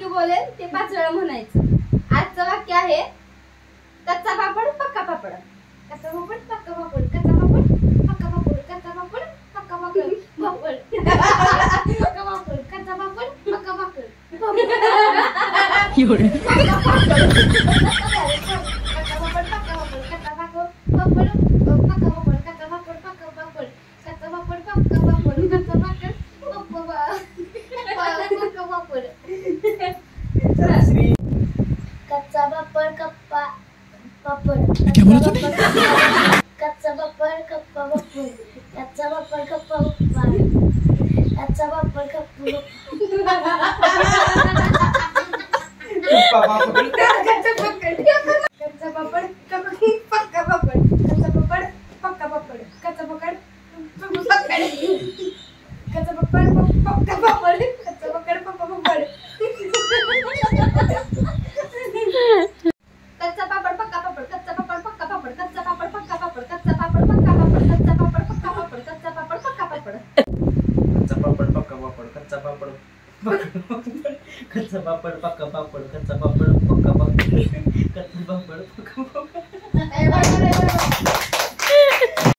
वाक्य बोलेल ते 5 वेळा म्हणायचं. आजचं वाक्य आहे कच्चा पापड पक्का पापड. कच्चा पापड पक्का पापड. कच्चा पापड पक्का पापड. कच्चा पापड पक्का पापड. पापड पक्का पापड. कच्चा पापड पक्का पापड. एवढे कच्चा पापड पक्का पापड. कच्चा पापड पापड पक्का पापड. कच्चा पापड पक्का पापड. कच्चा पापड पक्का पापड. कच्चा पापड कच्चा पापड कप्पा पापड. क्या बोला तूने? कच्चा पापड कप्पा पापड. कच्चा पापड कप्पा पापड. कच्चा पापड कप्पा कच्चा पापड पक्का पापड. कच्चा पापड पक्का पापड. कच्चा पापड कच्चा पापड पक्का पापड. कच्चा पापड पक्का पापड. कच्चा पापड पक्का पापड. कच्चा पापड पक्का पापड. कच्चा पापड पक्का पापड. कच्चा पापड पक्का पापड. कच्चा पापड पक्का पापड. कच्चा पापड पक्का पापड. कच्चा पापड पक्का पापड. कच्चा पापड कच्चा पापड पक्का पापड. कच्चा पापड पक्का पापड. कच्चा पापड पक्का पापड.